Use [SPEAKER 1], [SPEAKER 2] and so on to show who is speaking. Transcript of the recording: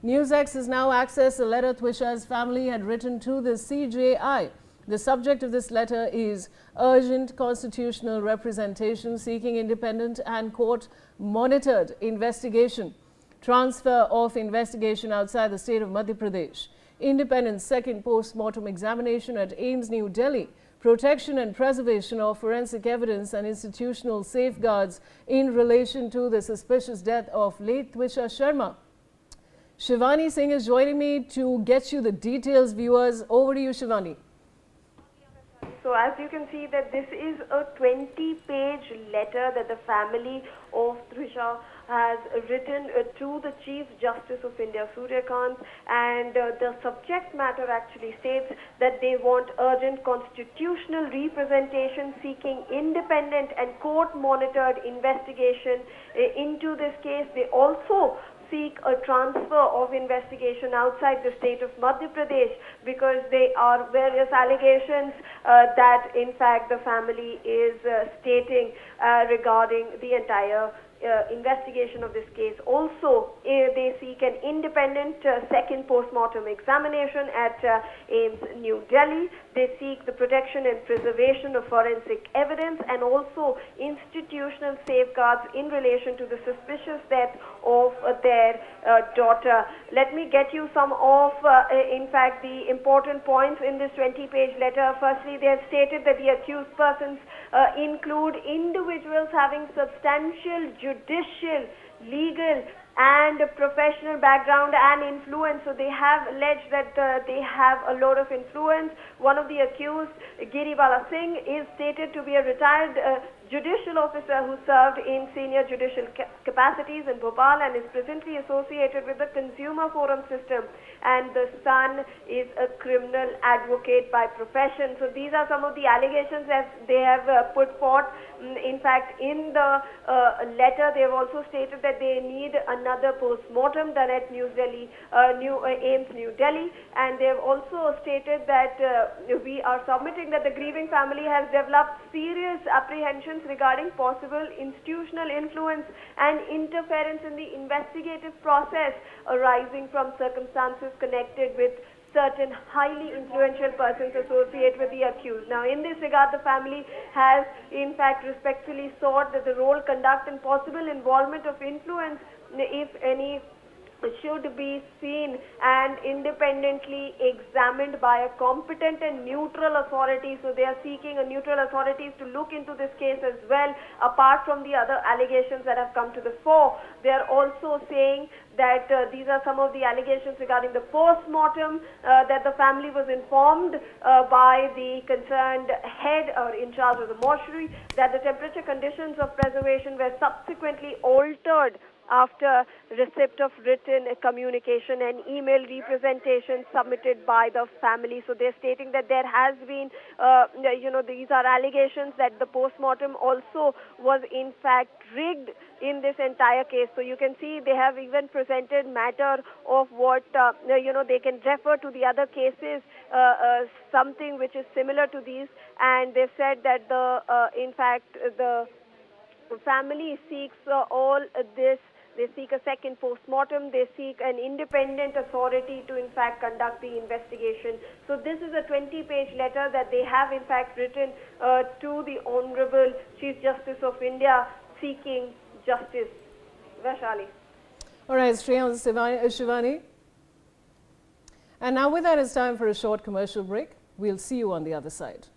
[SPEAKER 1] NewsX has now accessed a letter Twisha's family had written to the CJI. The subject of this letter is urgent constitutional representation seeking independent and court-monitored investigation, transfer of investigation outside the state of Madhya Pradesh, independent second post-mortem examination at AIIMS New Delhi, protection and preservation of forensic evidence and institutional safeguards in relation to the suspicious death of late Twisha Sharma. Shivani Singh is joining me to get you the details, viewers. Over to you, Shivani.
[SPEAKER 2] So as you can see that this is a 20-page letter that the family of Trisha has written to the Chief Justice of India, Surya Kant, and the subject matter actually states that they want urgent constitutional representation seeking independent and court-monitored investigation into this case. They also seek a transfer of investigation outside the state of Madhya Pradesh because there are various allegations that in fact the family is stating regarding the entire investigation of this case. Also, they seek an independent second post-mortem examination at AIIMS New Delhi. They seek the protection and preservation of forensic evidence and also institutional safeguards in relation to the suspicious death of their daughter. Let me get you some of, in fact, the important points in this 20-page letter. Firstly, they have stated that the accused persons include individuals having substantial judicial, legal and professional background and influence. So they have alleged that they have a lot of influence. One of the accused, Giribala Singh, is stated to be a retired judicial officer who served in senior judicial capacities in Bhopal and is presently associated with the Consumer Forum system, and the son is a criminal advocate by profession. So these are some of the allegations that they have put forth. In fact, in the letter they have also stated that they need another post-mortem done at AIIMS New Delhi, and they have also stated that we are submitting that the grieving family has developed serious apprehensions regarding possible institutional influence and interference in the investigative process arising from circumstances connected with certain highly influential persons associated with the accused. Now, in this regard, the family has, in fact, respectfully sought that the role, conduct, and possible involvement of influence, if any, should be seen and independently examined by a competent and neutral authority. So they are seeking a neutral authorities to look into this case as well, apart from the other allegations that have come to the fore. They are also saying that these are some of the allegations regarding the post-mortem, that the family was informed by the concerned head or in charge of the mortuary that the temperature conditions of preservation were subsequently altered after receipt of written communication and email representation submitted by the family. So they're stating that there has been, these are allegations that the post-mortem also was in fact rigged in this entire case. So you can see they have even presented matter of what, they can refer to the other cases, something which is similar to these, and they've said that in fact, the family seeks all this. They seek a second post-mortem. They seek an independent authority to, in fact, conduct the investigation. So this is a 20-page letter that they have, in fact, written to the Honorable Chief Justice of India seeking justice. Vaishali.
[SPEAKER 1] All right, Shivani. And now with that, it's time for a short commercial break. We'll see you on the other side.